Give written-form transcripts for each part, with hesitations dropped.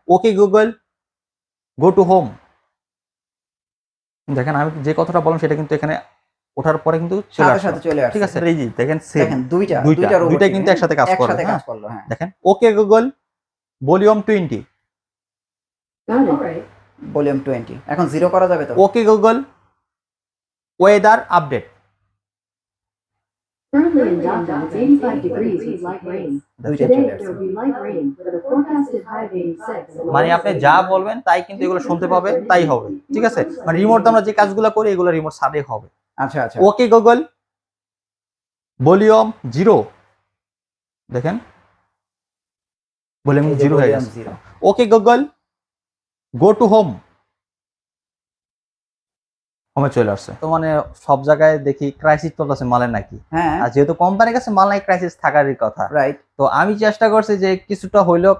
Okay Google go to home. দেখেন আমি যে কথাটা বললাম সেটা কিন্তু এখানে ওঠার পরে কিন্তু সাথে সাথে চলে আসছে। ঠিক আছে, এই যে দেখেন সেম দেখেন দুইটা কিন্তু একসাথে কাজ করবে। কাজ করলো। হ্যাঁ, দেখেন ওকে গুগল ভলিউম 20। ভলিউম 20 এখন 0 করা যাবে তো? Okay Google weather update. Currently in Dhaka, it's 85 degrees with light rain. দুইটা Today চলে there আসছে। will be light rain with a forecasted high of 86. and a মানে low of আপনি যা 79. বলবেন তাই কিন্তু এগুলো শুনতে পাবে, তাই হবে। ঠিক আছে, মানে রিমোট আমরা যে কাজগুলো করি এগুলো রিমোট সাথে হবে। আচ্ছা আচ্ছা। Okay Google volume 0। দেখেন ভলিউম 0 হয়ে গেছে। ওকে গুগল গো টু হোম, হোমে চলে আসছে। তো মানে সব জায়গায় দেখি ক্রাইসিস চলতেছে মালের নাকি। হ্যাঁ, আর যেহেতু কোম্পানির কাছে মাল নাই, ক্রাইসিস থাকারই কথা। রাইট। তো আমি চেষ্টা করছি যে কিছুটা হইলেও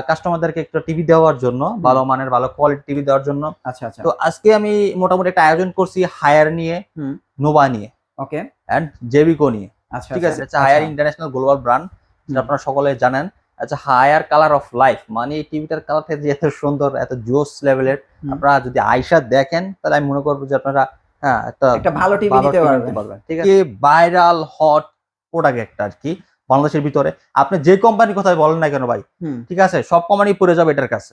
কাস্টমারদেরকে একটু টিভি দেওয়ার জন্য, ভালো মানের ভালো কোয়ালিটি টিভি দেওয়ার জন্য। আচ্ছা আচ্ছা। তো আজকে আমি মোটামুটি একটা আয়োজন করছি হায়ার নিয়ে, নোভা নিয়ে, ওকে, এন্ড জেবিকো নিয়ে। আচ্ছা ঠিক আছে, হায়ার ইন্টারন্যাশনাল গ্লোবাল ব্র্যান্ড, যেটা আপনারা সকলে জানেন। আচ্ছা, হায়ার কালার অফ লাইফ, মানে এই টিভিটার কালারটা যে এত সুন্দর, এত জোস লেভেলের, আপনারা যদি আয়শা দেখেন তাহলে আমি মনে করবো যে আপনারা হ্যাঁ একটা ভালো টিভি নিতে পারবেন। ঠিক আছে, ভাইরাল হট প্রোডাক্ট একটা আর কি বাংলাদেশের ভিতরে। আপনি যে কোম্পানির কথা বলেন না কেন ভাই, ঠিক আছে, সব কোম্পানি পড়ে যাবে এটার কাছে।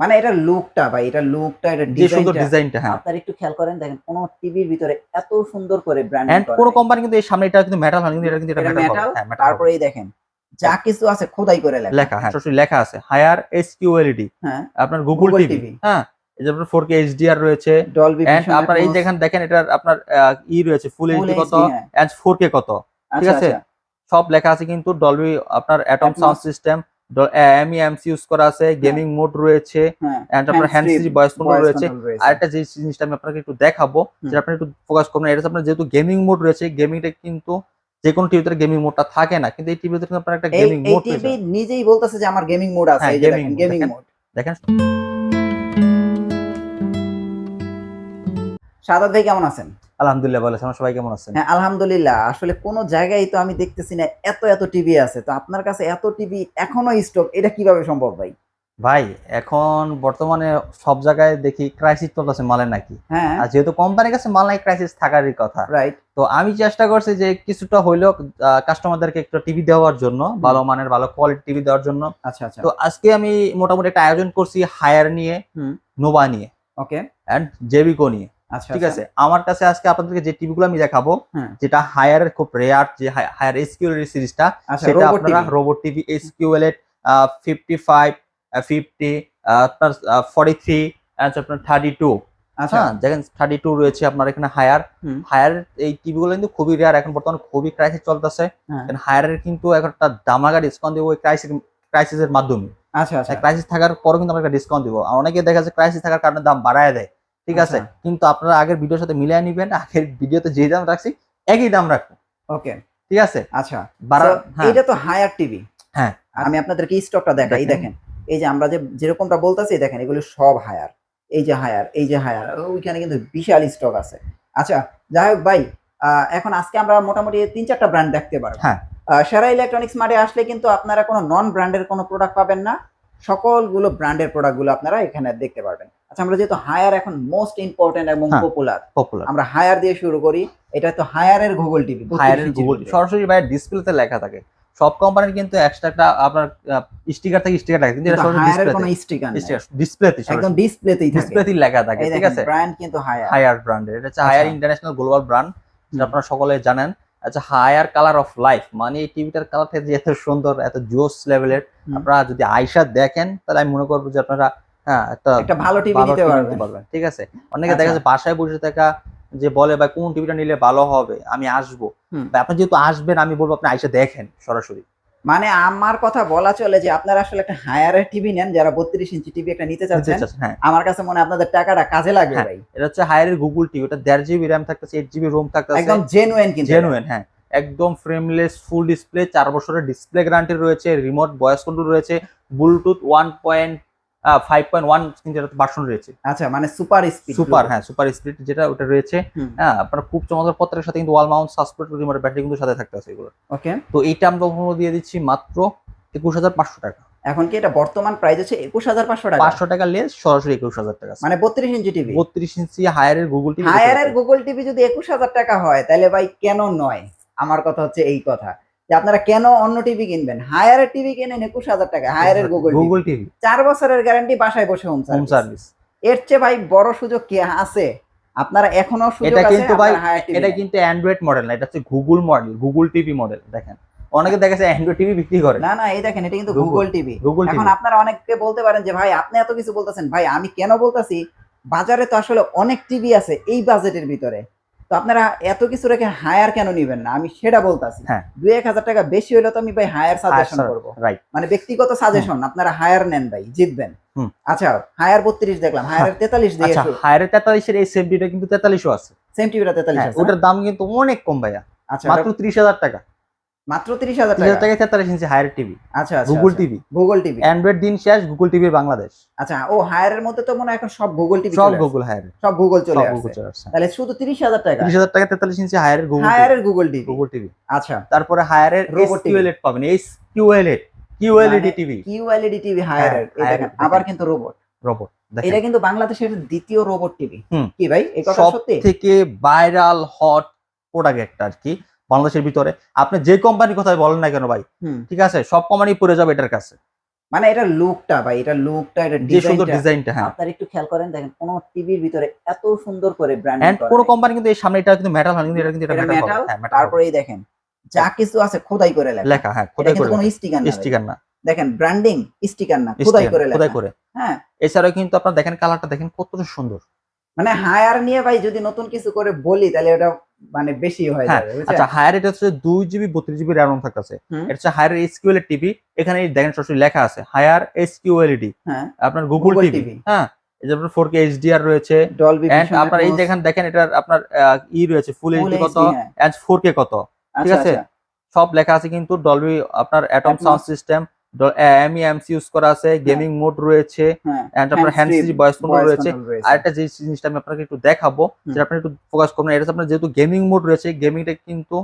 মানে এটা লুকটা ভাই, এটা লুকটা, এটা যে সুন্দর ডিজাইনটা। হ্যাঁ, আপনারা একটু খেয়াল করেন, দেখেন কোন টিভির ভিতরে এত সুন্দর করে ব্র্যান্ডিং এন্ড করা। কোন কোম্পানি কিন্তু এই সামনে এটা কিন্তু মেটাল হয়, কিন্তু এটা কিন্তু মেটাল। তারপরে এই দেখেন যা কিছু আছে খোদাই করে লেখা। হ্যাঁ, সরাসরি লেখা আছে হায়ার এসকিউএলইডি। হ্যাঁ, আপনার গুগল টিভি। হ্যাঁ, এই যে আপনার 4K HDR রয়েছে, ডলবি ভিশন, আপনার এই দেখেন এটার আপনার রয়েছে ফুল এইচডি কত এন্ড 4K কত। ঠিক আছে, সব লেখা আছে কিন্তু। ডলবি আপনার atom sound system, MEMC use করা আছে, গেমিং মোড রয়েছে, এন্ড আপনার হ্যান্ড ফ্রি ভয়েস কন্ট্রোল রয়েছে। আর একটা যে জিনিসটা আমি আপনাকে একটু দেখাবো, যেটা আপনি একটু ফোকাস করবেন, এটা আপনার যেহেতু গেমিং মোড রয়েছে, গেমিংটা কিন্তু যে কোনো টিভিতে গেমিং মোডটা থাকে না, কিন্তু এই টিভিতে কিন্তু আপনার একটা গেমিং মোড রয়েছে। এই টিভি নিজেই বলতেছে যে আমার গেমিং মোড আছে। এই যে দেখেন গেমিং মোড দেখেন। সাদাত ভাই কেমন আছেন? আলহামদুলিল্লাহ ভালো আছি। আমার সবাই কেমন আছেন? হ্যাঁ, আলহামদুলিল্লাহ। আসলে কোন জায়গায় তো আমি দেখতেছি না এত টিভি আছে, তো আপনার কাছে এত টিভি এখনো স্টক, এটা কিভাবে সম্ভব ভাই? ভাই এখন বর্তমানে সব জায়গায় দেখি ক্রাইসিস চলতেছে মালের নাকি। হ্যাঁ, আর যেহেতু কোম্পানির কাছে মাল নাই, ক্রাইসিস থাকারই কথা। রাইট। তো আমি চেষ্টা করছি যে কিছুটা হইলেও কাস্টমারদেরকে একটু টিভি দেওয়ার জন্য, ভালো মানের ভালো কোয়ালিটি টিভি দেওয়ার জন্য। আচ্ছা আচ্ছা। তো আজকে আমি মোটামুটি একটা আয়োজন করছি হায়ার নিয়ে, নোভা নিয়ে, ওকে, এন্ড জেবিকো নিয়ে। আচ্ছা ঠিক আছে, আমার কাছে আজকে আপনাদেরকে যে টিভিগুলো আমি দেখাবো, যেটা হায়ারের খুব রেয়ার, যে হায়ার এসকিউএলইডি সিরিজটা, সেটা আপনারা রোবট টিভি এসকিউএলইডি 55, 50, আপনার 43, আপনার 32। আচ্ছা, দেখেন 32 রয়েছে আপনার এখানে হায়ার এই টিভিগুলো কিন্তু খুবই রেয়ার, এখন বর্তমানে খুবই ক্রাইসিস চলতেছে। হায়ারের কিন্তু এখন একটা দামাকা ডিসকাউন্ট দিব ওই ক্রাইসিসের মাধ্যমে। আচ্ছা আচ্ছা। ক্রাইসিস থাকার পরও কিন্তু আমরা একটা ডিসকাউন্ট দিব। আর অনেকে দেখা যাচ্ছে ক্রাইসিস থাকার কারণে দাম বাড়ায় দেয়। ঠিক আছে, কিন্তু আপনারা আগের ভিডিওর সাথে মিলিয়ে নিবেন, আগের ভিডিওতে যে দাম রাখছি একই দাম রাখবো। ওকে, ঠিক আছে। আচ্ছা, এটা তো হায়ার টিভি। হ্যাঁ, আমি আপনাদেরকে স্টকটা দেখাই। দেখেন এই যে আমরা যেরকমটা বলতাছি, দেখেন এগুলো সব হায়ার। এই যে হায়ার, ওইখানে কিন্তু বিশাল স্টক আছে। আচ্ছা, যাই হোক ভাই, এখন আজকে আমরা মোটামুটি 3-4টা ব্র্যান্ড দেখতে পারবো। হ্যাঁ, সেরা ইলেকট্রনিক্স মার্টে আসলে কিন্তু আপনারা কোনো নন ব্র্যান্ডের কোনো প্রোডাক্ট পাবেন না, সকলগুলো ব্র্যান্ডের প্রোডাক্টগুলো আপনারা এখানে দেখতে পারবেন। আচ্ছা, আমরা যেহেতু হায়ার এখন মোস্ট ইম্পর্টেন্ট এবং পপুলার, আমরা হায়ার দিয়ে শুরু করি। এটা তো হায়ারের গুগল টিভি, হায়ারের গুগল সরাসরি বাইরে ডিসপ্লেতে লেখা থাকে। সব কোম্পানির কিন্তু এক্সট্রা একটা আপনার স্টিকার থাকে, কিন্তু এটা সরাসরি হায়ারের কোনো স্টিকার নেই, ডিসপ্লেতে একদম ডিসপ্লেতেই লেখা থাকে। ঠিক আছে, ব্র্যান্ড কিন্তু হায়ার ব্র্যান্ডের। এটা হচ্ছে হায়ার ইন্টারন্যাশনাল গ্লোবাল ব্র্যান্ড, যেটা আপনারা সকলে জানেন। আচ্ছা, হায়ার কালার অফ লাইফ, মানে এই টিভিটার কালারটা যে এত সুন্দর, এত জোস লেভেলের, আপনারা যদি আয়শা দেখেন তাহলে আমি মনে করবো যে আপনারা হ্যাঁ একটা ভালো টিভি নিতে পারবেন। ঠিক আছে, অনেকে দেখা যাচ্ছে বাসায় বসে থাকা যে বলে ভাই কোন টিভিটা নিলে ভালো হবে, আমি আসবো। আপনি যেহেতু আসবেন, আমি বলবো আপনি আয়শা দেখেন সরাসরি। মানে আমার কথা বলা চলে যে আপনারা আসলে একটা হায়ারের টিভি নেন, যারা 32 ইঞ্চি টিভি একটা নিতে চাচ্ছেন। আমার কাছে মনে হয় আপনাদের টাকাটা কাজে লাগবে ভাই। এটা হচ্ছে হায়ারের গুগল টিভি, এটা 1.5 GB র্যাম থাকতেছে, 8 GB রোম থাকতেছে, একদম জেনুইন কিন্তু জেনুইন। হ্যাঁ, একদম ফ্রেমলেস, ফুল ডিসপ্লে, 4 বছরের ডিসপ্লে গ্যারান্টি রয়েছে, রিমোট ভয়েস কন্ট্রোল রয়েছে, ব্লুটুথ 1.5.1 কিন্তু ভার্সন রয়েছে। আচ্ছা, মানে সুপার স্পিড যেটা ওটা রয়েছে। হ্যাঁ, আপনারা খুব চমৎকার পত্রের সাথে কিন্তু wall mount suspend remote battery কিন্তু সাথে থাকতেছে এগুলো। ওকে, তো এইটা আমরা দিয়ে দিচ্ছি মাত্র 21,500 টাকা। এখন কি এটা বর্তমান প্রাইস হচ্ছে 21500 টাকা? 500 টাকা লেস সরাসরি 21000 টাকা, মানে 32 ইঞ্চি টিভি। 32 ইঞ্চি হায়ারের গুগল টিভি। হায়ারের গুগল টিভি যদি 21000 টাকা হয় তাহলে ভাই কেন নয়? আমার কথা হচ্ছে এই কথা যে আপনারা কেন অন্য টিভি কিনবেন? হায়ারের টিভি কিনেন 21000 টাকা, হায়ারের গুগল টিভি 4 বছরের গ্যারান্টি, বাসায় বসে হোম সার্ভিস। এর চেয়ে ভাই বড় সুযোগ কি আছে? আপনারা এখনো সুযোগ এটা আছে। কিন্তু ভাই হায়ার টিভি এটা কিন্তু অ্যান্ড্রয়েড মডেল না, এটা হচ্ছে Google model, Google TV model. দেখেন অনেকে দেখা যাচ্ছে অ্যান্ড্রয়েড টিভি বিক্রি করে। না এই দেখেন এটা কিন্তু গুগল টিভি। এখন টিভি। আপনারা অনেকে বলতে পারেন যে ভাই আপনি এত কিছু বলতেছেন। ভাই আমি কেন বলতাছি, বাজারে তো আসলে অনেক টিভি আছে এই বাজেটের ভিতরে, তো আপনারা এত কিছু রেখে হায়ার কেন নিবেন না? আমি সেটা বলতাছি। 2-1000 টাকা বেশি হলে তো আমি ভাই হায়ার সাজেশন করব, মানে ব্যক্তিগত সাজেশন। আপনারা হায়ার নেন ভাই, জিতবেন। আচ্ছা হায়ার 32 দেখলাম, হায়ারের 43 দিয়ে। আচ্ছা হায়ারের 43 এর এই সেম টিভিটা কিন্তু 43ও আছে। সেম টিভিটা 43 আছে, ওটার দাম কিন্তু অনেক কম ভাইয়া। আচ্ছা মাত্র 30000 টাকা। মাত্র 30000 টাকা 43 ইঞ্চি হায়ার টিভি। আচ্ছা Google TV. Google TV Android দিন শেষ, গুগল টিভির বাংলাদেশ। আচ্ছা ও হায়ারের মধ্যে তো মনে হয় এখন সব গুগল টিভি, সব গুগল হায়ার, সব গুগল চলে আসছে। তাহলে শুধু 30000 টাকা। 30000 টাকা 43 ইঞ্চি হায়ারের গুগল টিভি। আচ্ছা তারপরে হায়ারের SQLED পাবেন, QLED টিভি। QLED টিভি হায়ারের, এই দেখেন আবার কিন্তু রোবট। এটা কিন্তু বাংলাদেশের দ্বিতীয় রোবট টিভি। কি ভাই এই কথা সত্যি? সবথেকে ভাইরাল হট প্রোডাক্ট একটা আর কি বাংলাদেশের ভিতরে। আপনি যে কোম্পানির কথা বলেন না কেন ভাই, ঠিক আছে সব কোম্পানি পড়ে যাবে এটার কাছে। মানে এটা লুকটা ভাই, এটা ডিজাইনটা হ্যাঁ আপনারা একটু খেয়াল করেন, দেখেন কোন টিভির ভিতরে এত সুন্দর করে ব্র্যান্ডিং এন্ড কোন কোম্পানি কিন্তু এই সামনে এটা কিন্তু মেটাল হয়, কিন্তু এটা কিন্তু এটা মেটাল। তারপরে এই দেখেন যা কিছু আছে খোদাই করে লেখা। হ্যাঁ খোদাই করে, কোনো স্টিকার না। দেখেন ব্র্যান্ডিং স্টিকার না, খোদাই করে। হ্যাঁ এছাড়াও কিন্তু আপনারা দেখেন কালারটা দেখেন কতটা সুন্দর। মানে হায়ার নিয়ে ভাই যদি নতুন কিছু করে বলি তাহলে ওটা মানে বেশি হয়ে যাবে। আচ্ছা হায়ার এটা হচ্ছে 2GB 32GB RAM থাকতেছে। এটা হচ্ছে হায়ার SQLED টিভি। এখানে দেখেন সরাসরি লেখা আছে হায়ার SQLED। আপনার গুগল টিভি। হ্যাঁ এই যে আপনার 4K HDR রয়েছে, ডলবি ভিশন। আপনার এই দেখেন এটার আপনার রয়েছে ফুল এইচডি কত এন্ড 4K কত, ঠিক আছে সব লেখা আছে কিন্তু। ডলবি আপনার atom sound system, MEMC use করা আছে, গেমিং মোড রয়েছে, এন্ড আপনার হ্যান্ড ফ্রি ভয়েস কন্ট্রোল রয়েছে। আর একটা যে জিনিসটা আমি আপনাকে একটু দেখাবো সেটা আপনি একটু ফোকাস করবেন। এটা আপনার যেহেতু গেমিং মোড রয়েছে, গেমিংটা কিন্তু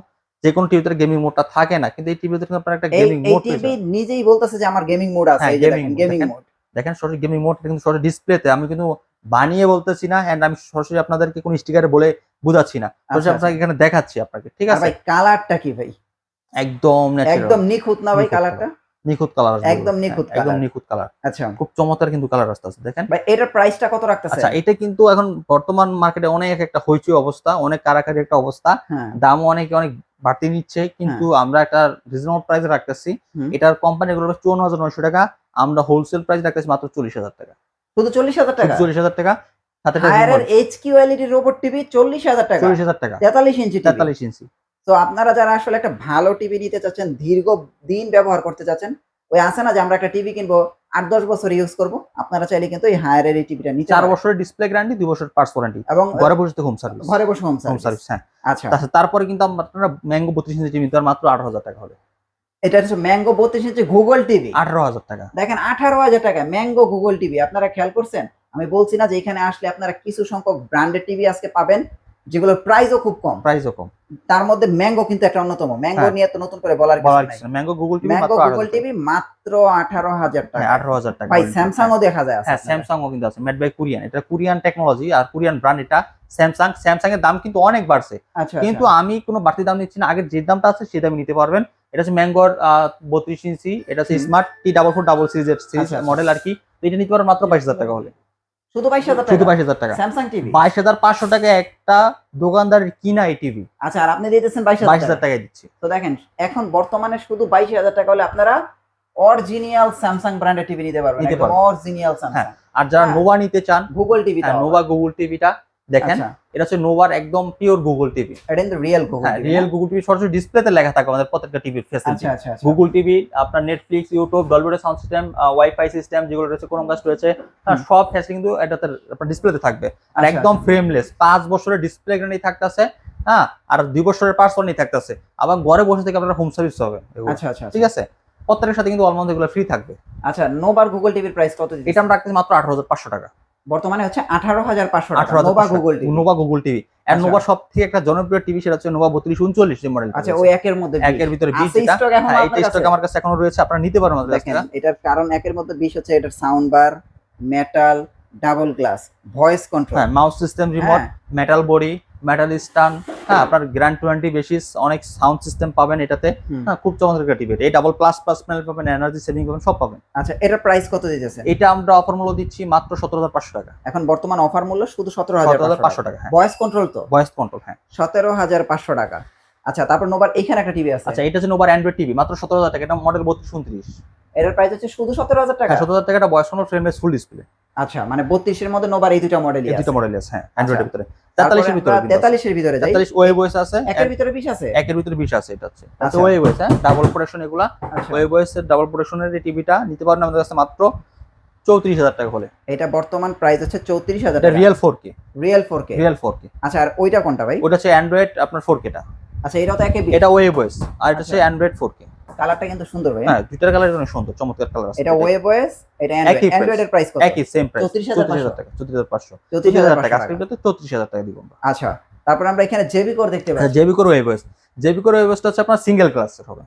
যে কোনো টিভিতে গেমিং মোডটা থাকে না, কিন্তু এই টিভিতে কিন্তু আপনার একটা গেমিং মোড রয়েছে। এই টিভি নিজেই বলতেছে যে আমার গেমিং মোড আছে। এই যে দেখেন গেমিং মোড, দেখেন সরাসরি গেমিং মোড কিন্তু সরাসরি ডিসপ্লেতে। আমি কিন্তু বানিয়ে বলতেছি না, এন্ড আমি সরাসরি আপনাদেরকে কোনো স্টিকারে বলে বুঝাচ্ছি না, সরাসরি আপনাকে এখানে দেখাচ্ছি আপনাকে, ঠিক আছে? ভাই কালারটা কি ভাই? একদম ন্যাচারাল, একদম নিখুঁত না ভাই কালারটা? নিখুঁত কালার, একদম নিখুঁত কালার। আচ্ছা খুব চমৎকার কিন্তু কালার আসছে দেখেন ভাই। এটার প্রাইসটা কত রাখতেছে? আচ্ছা এটা কিন্তু এখন বর্তমান মার্কেটে অনেক একটা হইচই অবস্থা, অনেক কারাকারি একটা অবস্থা, দামও অনেক বাড়তি নিচ্ছে, কিন্তু আমরা একটা রিজনেবল প্রাইসে রাখতেছি। এটার কোম্পানিগুলো 54900 টাকা, আমরা হোলসেল প্রাইস রাখতেছি মাত্র 40000 টাকা। শুধু 40000 টাকা? 40000 টাকা। সাথে হায়ারের HQLED রোবট টিভি 40000 টাকা। 40000 টাকা 43 ইঞ্চি টিভি। 43 ইঞ্চি। তো আপনারা যারা আসলে একটা ভালো টিভি নিতে চাচ্ছেন, দীর্ঘদিন ব্যবহার করতে চাচ্ছেন, ওই আছে না যে আমরা একটা টিভি কিনবো 8-10 বছর ইউজ করব, আপনারা চাইলে কিন্তু এই হায়ারের এই টিভিটা নিতে 4 বছরের ডিসপ্লে গ্যারান্টি, 2 বছর পার্টস ওয়ারেন্টি, এবং ঘরে বসে হোম সার্ভিস। ঘরে বসে হোম সার্ভিস, হ্যাঁ। আচ্ছা তারপরে কিন্তু আপনারা ম্যাঙ্গো 32 ইঞ্চি টিভি নিতে মাত্র 18000 টাকা হবে। এটা হচ্ছে ম্যাঙ্গো 32 ইঞ্চি গুগল টিভি 18000 টাকা। দেখেন 18000 টাকা ম্যাঙ্গো গুগল টিভি। আপনারা খেয়াল করছেন? আমি বলছি না যে এখানে আসলে আপনারা কিছু সংখ্যক ব্র্যান্ডেড টিভি আজকে পাবেন যেগুলোর প্রাইসও খুব কম। তার মধ্যে ম্যাঙ্গো কিন্তু একটা অন্যতম। ম্যাঙ্গো নিয়ে তো নতুন করে বলার কিছু নাই। ম্যাঙ্গো গুগল টিভি মাত্র 18000 টাকা। 18000 টাকা। ভাই স্যামসাংও দেখা যায় আছে। হ্যাঁ স্যামসাংও কিন্তু আছে, মেড বাই কোরিয়ান। এটা কোরিয়ান টেকনোলজি আর কোরিয়ান ব্র্যান্ড। এটা স্যামসাং এর দাম কিন্তু অনেক বাড়ছে, কিন্তু আমি কোনো বাড়তি দাম নিচ্ছি না, আগের যে দামটা আছে সেই দামে নিতে পারবেন। এটা হচ্ছে ম্যাঙ্গোর 32 ইঞ্চি, এটা হচ্ছে স্মার্ট T44 সিরিজের মডেল আর কি। তো এটা নিতে পারবেন মাত্র 22000 টাকা হলে। শুধু 22000 টাকা? শুধু 22000 টাকা। স্যামসাং টিভি 22500 টাকা একটা দোকানদারের কিনা এই টিভি। আচ্ছা আর আপনি দিতেছেন 22000 টাকায় দিচ্ছি। তো দেখেন এখন বর্তমানে শুধু 22000 টাকা হলে আপনারা অরিজিনাল স্যামসাং ব্র্যান্ডের টিভি নিতে পারবেন, একদম অরিজিনাল স্যামসাং। আর যারা নোভা নিতে চান, গুগল টিভি, নোভা গুগল টিভিটা দেখেন, এটা হচ্ছে নোভার একদম পিওর গুগল টিভি। এটা কিন্তু real Google TV. Real Google TV, সরাসরি ডিসপ্লেতে লেখা থাকে আমাদের প্রত্যেকটা টিভির ফ্যাসিলিটি। গুগল টিভি আপনার Netflix, YouTube, Dolby sound system, wifi system যেগুলো রয়েছে, ক্রোমকাস্ট রয়েছে, সব ফ্যাসিলিটি কিন্তু এটাতে আপনার ডিসপ্লেতে থাকবে। আর একদম ফ্রেমলেস, 5 বছরের ডিসপ্লে গ্যারান্টি থাকতেছে, হ্যাঁ, আর 2 বছরের পার্টস ওয়ারেন্টি থাকতেছে। আবার ঘরে বসে থেকে আপনার হোম সার্ভিস হবে। ঠিক আছে, প্রত্যেকের সাথে কিন্তু অলমোস্ট এগুলো ফ্রি থাকবে। আচ্ছা নোভার গুগল টিভির প্রাইস কত? এটা আমরা রাখতেছি মাত্র 18500 টাকা। বর্তমানে হচ্ছে 18500 টাকা Nova Google TV. Nova Google TV and Nova সব থেকে একটা জনপ্রিয় টিভি সেটা হচ্ছে নোভা 3239 যে মডেল। আচ্ছা, ওই একের মধ্যে একের ভিতরে 20 আছে যেটা, স্টক এখন হ্যাঁ আপনার এটা কাছে? স্টক আমার কাছে এখনো রয়েছে, আপনারা নিতে পারেন আমাদের কাছ দেখেন থেকে। এটার কারণ একের মধ্যে 20 হচ্ছে এটার sound bar, metal, double glass, voice control, হ্যাঁ mouse system, remote, metal body, metal stand, হ্যাঁ আপনার গ্র্যান্ড 20 বেসিস, অনেক সাউন্ড সিস্টেম পাবেন এটাতে। হ্যাঁ খুব চমৎকার একটা টিভি, এই ডাবল প্লাস প্লাস প্যানেল পাবেন, এনার্জি সেভিং পাবেন, সব পাবেন। আচ্ছা, এটার প্রাইস কত দিতেছেন? এটা আমরা অফার মূল্য দিচ্ছি মাত্র 17,500 টাকা। এখন বর্তমান অফার মূল্য শুধু 17,500 টাকা। হ্যাঁ ভয়েস কন্ট্রোল তো? ভয়েস কন্ট্রোল, হ্যাঁ 17,500 টাকা। আচ্ছা, তারপর নোভার এখানে একটা টিভি আছে। আচ্ছা, এটা হচ্ছে নোভার অ্যান্ড্রয়েড টিভি মাত্র 17,000 টাকা, এটা মডেল 3229। এটার প্রাইস হচ্ছে শুধু 17,000 টাকা? হ্যাঁ 17,000 টাকা, এটা voice control, frameless, full display. আচ্ছা, মানে 32 এর মধ্যে নোভার এই দুটো মডেলই এই আছে। দুটো মডেল আছে, হ্যাঁ অ্যান্ড্রয়েডের ভিতরে। 43 এর ভিতরে, 43 এর ভিতরে যাই। 43 ওয়েব ওএস আছে, একের ভিতরে 20 আছে? একের ভিতরে 20 আছে। এটা হচ্ছে আচ্ছা। ওয়েব ওএস, হ্যাঁ ডাবল প্রোটেকশন, এগুলা আচ্ছা, ওয়েব ওএস এর ডাবল প্রোটেকশনের এই টিভিটা নিতে পারেন আমাদের কাছে মাত্র 34,000 টাকা হলে। এটা বর্তমান প্রাইস হচ্ছে 34,000 এটা টাকা। Real 4K। Real 4K? Real 4K। আচ্ছা, আর ওইটা কোনটা ভাই? ওটা হচ্ছে অ্যান্ড্রয়েড আপনার 4K টা। আচ্ছা, এটাও তো একই। এটা ওয়েব ওএস, আর এটা হচ্ছে আচ্ছা। Android 4K। কালারটা কিন্তু সুন্দর ভাই। হ্যাঁ দুইটার কালার অনেক সুন্দর, চমৎকার কালার আছে। এটা ওয়েব ওএস, এটা একই অ্যান্ড্রয়েড। অ্যান্ড্রয়েডের প্রাইস কত? একই সেম প্রাইস, 34,500 টাকা, 34,500। 34,500 টাকা, টাকা। আজকে ভিডিওতে 34,000 টাকা দিব আমরা। আচ্ছা, তারপর আমরা এখানে জেবি কোর দেখতে পাচ্ছি। JB core web OS, JB core web ওএসটা হচ্ছে আপনার সিঙ্গেল ক্লাসের হবে।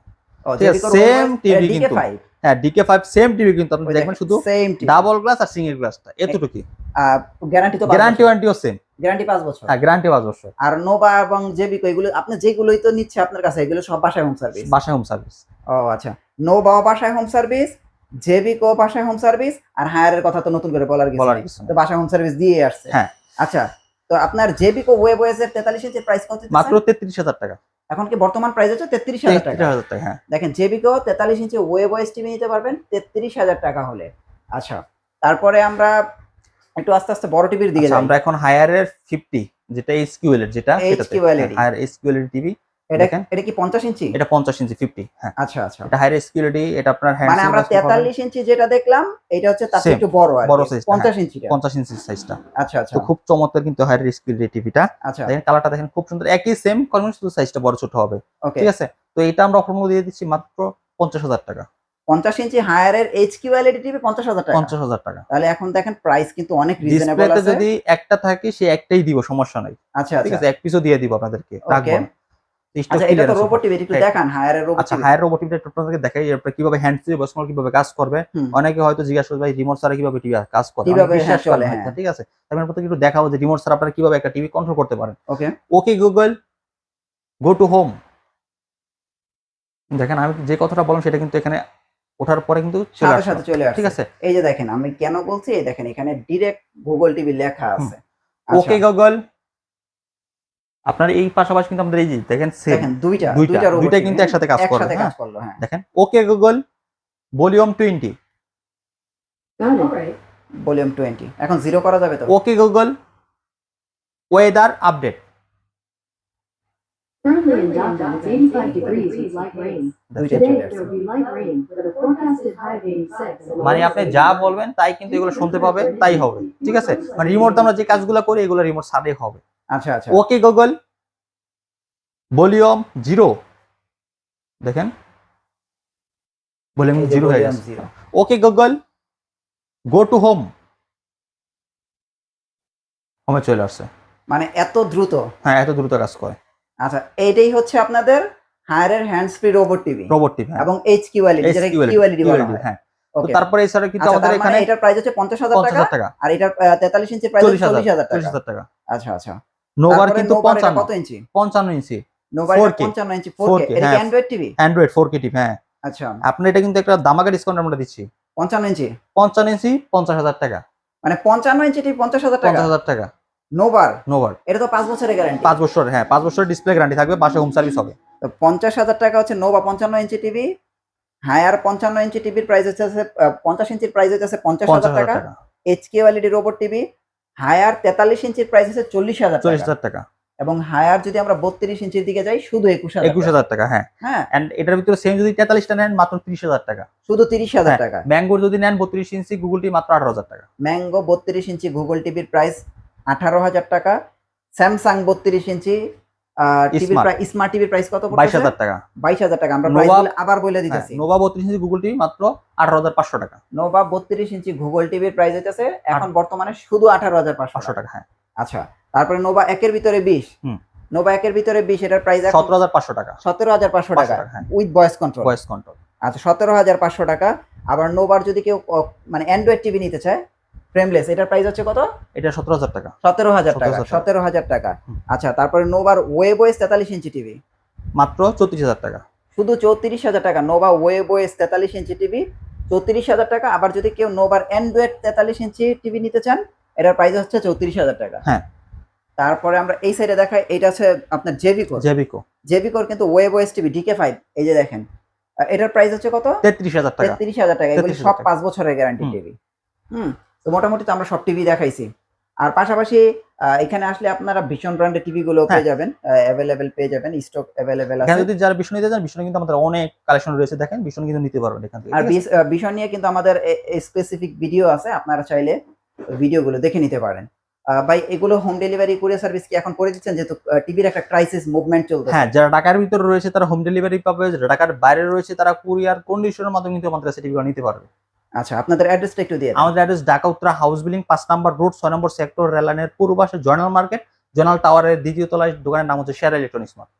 ও, ঠিক আছে, জেবি কোর সেম টিভি কিন্তু, DK5। হ্যাঁ DK5 সেম টিভি কিন্তু আপনি দেখবেন শুধু সেম টিভি, ডাবল গ্লাস আর সিঙ্গেল গ্লাসটা এতটুকুই। গ্যারান্টি তো গ্যারান্টি ওয়ারেন্টিও সেম। গ্যারান্টি 5 বছর। হ্যাঁ গ্যারান্টি 5 বছর। আর নোভা এবং জেবি কো এগুলো আপনি যেগুলোই তো নিচ্ছে আপনার কাছে, এগুলো সব বাসায় হোম সার্ভিস? বাসায় হোম সার্ভিস। ও আচ্ছা, নোভা বাসায় হোম সার্ভিস, জেবি কো বাসায় হোম সার্ভিস, আর হায়ারের কথা তো নতুন করে বলার কিছু নেই, কিছু তো বাসায় হোম সার্ভিস দিয়ে আসছে। হ্যাঁ আচ্ছা, তো আপনার জেবি কো ওয়েব ওএস এর 43 ইঞ্চির প্রাইস কত? মাত্র 33,000 টাকা। এখন কি বর্তমান প্রাইস হচ্ছে 33,000 টাকা? 33,000 টাকা, হ্যাঁ। দেখেন, জেবি কো 43 ইঞ্চি ওয়েব ওএস টিভি নিতে পারবেন 33,000 টাকা হলে। আচ্ছা, তারপরে আমরা একটু আস্তে আস্তে বড় টিভির দিকে যাই। আমরা এখন হায়ারের 50 যেটা SQL এর, যেটা HQLED হায়ার SQL এর টিভি। এটা কি 50 ইঞ্চি? এটা 50 ইঞ্চি 50, হ্যাঁ। আচ্ছা আচ্ছা, এটা হায়ার SQLED, এটা আপনার হ্যান্ড মানে আমরা 43 ইঞ্চি যেটা দেখলাম এটা হচ্ছে তার থেকে Same, একটু বড় আর বড় কি, size, 50 ইঞ্চিটা। 50 ইঞ্চি সাইজটা। আচ্ছা আচ্ছা, তো খুব চমৎকার কিন্তু হায়ার SQLED টিভিটা। আচ্ছা দেখেন কালারটা দেখেন খুব সুন্দর, একই সেম কনভেন্স, শুধু সাইজটা বড় ছোট হবে। ওকে, ঠিক আছে, তো এটা আমরা অফার মূল্য দিয়ে দিচ্ছি মাত্র 50,000 টাকা। 50 ইঞ্চি হায়ারের HQLED টিভি 50,000 টাকা? 50,000 টাকা। তাহলে এখন দেখেন প্রাইস কিন্তু অনেক রিজনেবল ডিসপ্লেতে আছে। যদি একটা থাকে সে একটাই দিব, সমস্যা নাই। আচ্ছা ঠিক আচ্ছা আছে, এক পিসও দিয়ে দিব আপনাদেরকে, রাখবো না। আচ্ছা, এটা তো রোবট টিভি, একটু দেখান হায়ারের রোবট আচ্ছা, টিভি। হায়ার রোবট টিভিটা আপনাদেরকে দেখাই, এরপর কিভাবে হ্যান্ড ফ্রি বসমাল কিভাবে কাজ করবে। অনেকে হয়তো জিজ্ঞাসা করবে ভাই রিমোট ছাড়া কিভাবে টিভি কাজ করে, কিভাবে বিশ্বাস চলে, করেন না। ঠিক আছে, আমি আপনাদেরকে একটু দেখাবো যে রিমোট ছাড়া আপনারা কিভাবে একটা টিভি কন্ট্রোল করতে পারেন। Okay okay Google go to home. দেখেন আমি যে কথাটা বললাম সেটা কিন্তু এখানে ওঠার পরে কিন্তু সাথে সাথে চলে আসে। ঠিক আছে, এই যে দেখেন আমি কেন বলছি, এই দেখেন এখানে ডাইরেক্ট গুগল টিভি লেখা আছে। ওকে গুগল, আপনার এই পাশাপাশি কিন্তু আমাদের এই যে দেখেন দেখেন দুইটা কিন্তু একসাথে কাজ করে। হ্যাঁ দেখেন okay Google volume 20, Alright. Volume 20 এখন 0 করা যাবে তো? Okay Google weather update. Currently in Downtown, it's 85 degrees with light rain. দুইটা Today চলে there আসছে। will be light rain with a forecasted high of 86. and a মানে low of আপনি যা 79. বলবেন তাই কিন্তু এগুলো শুনতে পাবে, তাই হবে। ঠিক আছে, মানে রিমোট আমরা যে কাজগুলো করি এগুলো রিমোট ছাড়াই হবে। আচ্ছা আচ্ছা, ওকে গুগল ভলিউম 0, দেখেন ভলিউম 0 হয়ে গেছে। ওকে গুগল গো টু হোম, হোমে চলে আসছে। মানে এত দ্রুত? হ্যাঁ এত দ্রুত কাজ করে। আচ্ছা, এইটাই হচ্ছে আপনাদের হায়ারের hands free robot TV robot TV এবং HQLED, যেটা QLED বলা হয়। হ্যাঁ। তো ওকে, তারপরে এছাড়া কিন্তু আচ্ছা, আমাদের তার মানে এখানে এটার প্রাইস হচ্ছে 50,000 টাকা, 50,000 টাকা, আর এটার 43 ইঞ্চির প্রাইস 40,000 টাকা। 40,000 টাকা। আচ্ছা আচ্ছা, নোভার তারপরে কিন্তু নোভার এটা 55 কত ইঞ্চি? 55 ইঞ্চি নোভার 4K 55 ইঞ্চি 4K, এটা কি হ্যাঁ। Android TV? Android 4K TV, হ্যাঁ। আচ্ছা, আপনি এটা কিন্তু একটা দামাকা ডিসকাউন্ট আমরা দিচ্ছি। 55 ইঞ্চি 55 ইঞ্চি 50,000 টাকা। মানে 55 ইঞ্চি টিভি 50,000 টাকা? 50,000 টাকা নোভার, নোভার। এটা তো 5 বছরের গ্যারান্টি। 5 বছর, হ্যাঁ 5 বছরের ডিসপ্লে গ্যারান্টি থাকবে, বাসা হোম সার্ভিস হবে। তো 50,000 টাকা হচ্ছে নোভা 55 ইঞ্চি টিভি। হায়ার 55 ইঞ্চি টিভির প্রাইস হচ্ছে 50 ইঞ্চির প্রাইস হচ্ছে 50,000 টাকা। HQLED রোবট টিভি হায়ার 43 ইঞ্চির প্রাইস হচ্ছে 40,000 টাকা। 40,000 টাকা। এবং হায়ার যদি আমরা 32 ইঞ্চির দিকে যাই শুধু 21,000 টাকা, হ্যাঁ। হ্যাঁ, এন্ড এটার ভিতরে সেম যদি 43টা নেন মাত্র 30,000 টাকা। শুধু 30,000 টাকা। ম্যাঙ্গোর যদি নেন 32 ইঞ্চি গুগল টি মাত্র 18,000 টাকা। ম্যাঙ্গো 32 ইঞ্চি গুগল টিভির প্রাইস 18,000 টাকা। স্যামসাং 32 ইঞ্চি টিভির প্রাইস, স্মার্ট টিভির প্রাইস কত পড়ছে? 22,000 টাকা। 22,000 টাকা। আমরা নোভা- প্রাইসগুলো আবার বলে দিতেছি। নোভা 32 ইঞ্চি গুগল টি মাত্র 18,500 টাকা। নোভা 32 ইঞ্চি গুগল টিভির প্রাইস হচ্ছে এখন বর্তমানে শুধু 18,500 টাকা, হ্যাঁ। আচ্ছা, তারপরে নোভা 1 এর ভিতরে 20, হুম। নোভা 1 এর ভিতরে 20 এটার প্রাইস 17,500 টাকা, 17,500 টাকা হ্যাঁ। With voice control. Voice control. আচ্ছা 17,500 টাকা। আবার নোভার যদি কেউ মানে অ্যান্ড্রয়েড টিভি নিতে চায় ফ্রেমলেস, এটার প্রাইস হচ্ছে কত? এটা 17,000 টাকা, 17,000 টাকা, 17,000 17,000 টাকা। হুম। আচ্ছা তারপরে নোভার ওয়েবওয়েস 43 ইঞ্চি টিভি মাত্র 34,000 টাকা। শুধু 34,000 টাকা। নোভা ওয়েবওয়েস 43 ইঞ্চি টিভি 34,000 টাকা। আবার যদি কেউ নোভার অ্যান্ড্রয়েড 43 ইঞ্চি টিভি নিতে চান, এটার প্রাইস হচ্ছে 34,000 টাকা। হ্যাঁ। তারপরে আমরা এই সাইডে দেখাই, এটা হচ্ছে আপনার জেভিকো। জেভিকোর কিন্তু ওয়েবওয়েস টিভি DK5, এই যে দেখেন, এটার প্রাইস হচ্ছে কত? 33,000 টাকা। 33,000 টাকা। এগুলি 33,000 সব টাকা। 5 বছরের গ্যারান্টি হুম। টিভি। তো মোটামুটি তো আমরা সব টিভি দেখাইছি। আর পাশাপাশি এখানে আসলে আপনারা ভীষণ ব্র্যান্ডের টিভি গুলো হ্যাঁ। পেয়ে যাবেন, অ্যাভেলেবেল পেয়ে যাবেন, স্টক অ্যাভেলেবেল আছে। এখানে যদি যারা ভীষণ নিতে চান, ভীষণ কিন্তু আমাদের অনেক কালেকশন রয়েছে, দেখেন ভীষণ কিন্তু নিতে পারবেন এখান থেকে। আর ঠিক আছে? ভীষণ নিয়ে কিন্তু আমাদের স্পেসিফিক ভিডিও আছে, আপনারা চাইলে ভিডিওগুলো দেখে নিতে পারেন। ভাই এগুলো হোম ডেলিভারি কুরিয়ার সার্ভিস কি এখন করে দিচ্ছেন, যেহেতু টিভির একটা ক্রাইসিস মুভমেন্ট চলতেছে? হ্যাঁ, যারা ঢাকার ভিতরে রয়েছে তারা হোম ডেলিভারি পাবে, যারা ঢাকার বাইরে রয়েছে তারা কুরিয়ার কন্ডিশনের মাধ্যমে কিন্তু আমাদের কাছে টিভিগুলো নিতে পারবে। আচ্ছা আপনাদের অ্যাড্রেসটা একটু দিয়ে দেন। আমাদের address Dhaka Uttara house building 5 নম্বর রোড 6 নম্বর সেক্টর, রেললাইনের পূর্ব পাশে জয়নাল মার্কেট, জয়নাল টাওয়ারের দ্বিতীয় তলায়। দোকানের নাম হচ্ছে শেয়ার ইলেকট্রনিক্স মার্ট।